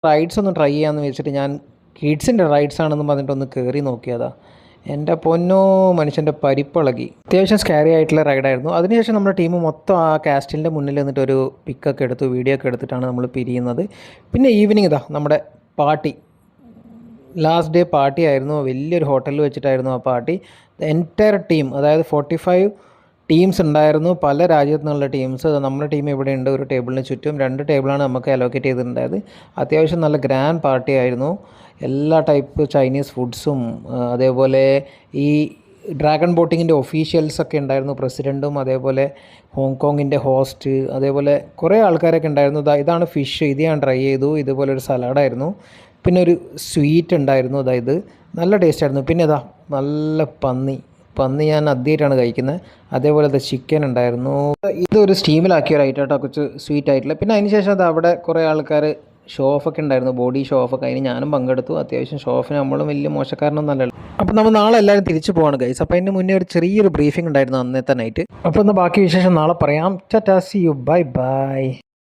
Rides ഒന്ന് try ചെയ്യാമെന്ന് വെച്ചിട്ട് ഞാൻ കിഡ്സിൻ്റെ റൈഡ്സ് ആണെന്ന് പറഞ്ഞിട്ട് ഒന്ന് കയറി നോക്കിയതാ. എൻ്റെ പൊന്നോ, മനുഷ്യൻ്റെ പരിപ്പിളകി. അത്യാവശ്യം സ്കാരി ആയിട്ടുള്ള റൈഡായിരുന്നു. അതിനുശേഷം നമ്മുടെ ടീം മൊത്തം ആ കാസ്റ്റിലിൻ്റെ മുന്നിൽ നിന്നിട്ട് ഒരു പിക്കൊക്കെ എടുത്തു, വീഡിയോ ഒക്കെ എടുത്തിട്ടാണ് നമ്മൾ പിരിയുന്നത്. പിന്നെ ഈവനിങ് ഇതാ നമ്മുടെ പാർട്ടി, ലാസ്റ്റ് ഡേ പാർട്ടി ആയിരുന്നു. വലിയൊരു ഹോട്ടലിൽ വെച്ചിട്ടായിരുന്നു ആ പാർട്ടി. എൻറ്റയർ ടീം, അതായത് 45 ടീംസ് ഉണ്ടായിരുന്നു, പല രാജ്യത്തു നിന്നുള്ള ടീംസ്. നമ്മുടെ ടീം ഇവിടെ ഉണ്ട്. ഒരു ടേബിളിന് ചുറ്റും 2 ടേബിളാണ് നമുക്ക് അലോക്കേറ്റ് ചെയ്തിട്ടുണ്ടായത്. അത്യാവശ്യം നല്ല ഗ്രാൻഡ് പാർട്ടി ആയിരുന്നു. എല്ലാ ടൈപ്പ് ചൈനീസ് ഫുഡ്സും അതേപോലെ ഈ ഡ്രാഗൺ ബോട്ടിങ്ങിൻ്റെ ഒഫീഷ്യൽസൊക്കെ ഉണ്ടായിരുന്നു, പ്രസിഡൻറ്റും അതേപോലെ ഹോങ്കോങ്ങിൻ്റെ ഹോസ്റ്റ്, അതേപോലെ കുറേ ആൾക്കാരൊക്കെ ഉണ്ടായിരുന്നു. ഇതാണ് ഫിഷ്, ഇത് ഞാൻ ട്രൈ ചെയ്തു. ഇതുപോലെ ഒരു സലാഡായിരുന്നു. പിന്നെ ഒരു സ്വീറ്റ് ഉണ്ടായിരുന്നു, അതായത് നല്ല ടേസ്റ്റ് ആയിരുന്നു. പിന്നെ ഇതാ നല്ല പന്നി ഞാൻ ആദ്യമായിട്ടാണ് കഴിക്കുന്നത്. അതേപോലെ ചിക്കൻ ഉണ്ടായിരുന്നു. ഇതൊരു സ്റ്റീമിലാക്കിയ ഒരു ഐറ്റം കേട്ടോ, കുറച്ച് സ്വീറ്റ് ആയിട്ടുള്ള. പിന്നെ അതിന് ശേഷം അത് അവിടെ കുറേ ആൾക്കാർ ഷോ ഓഫൊക്കെ ഉണ്ടായിരുന്നു, ബോഡി ഷോ ഓഫൊക്കെ. അതിന് ഞാനും പങ്കെടുത്തു. അത്യാവശ്യം ഷോ ഓഫിന് നമ്മളും വലിയ മോശക്കാരനൊന്നും അല്ലല്ലോ. അപ്പോൾ നമ്മൾ നാളെ എല്ലാവരും തിരിച്ചു പോവാണ് ഗൈസ്. അപ്പോൾ അതിന് മുന്നേ ഒരു ചെറിയൊരു ബ്രീഫിംഗ് ഉണ്ടായിരുന്നു അന്നത്തെ നൈറ്റ്. അപ്പോൾ എന്നാൽ ബാക്കി വിശേഷം നാളെ പറയാം. Tata, see you, bye by.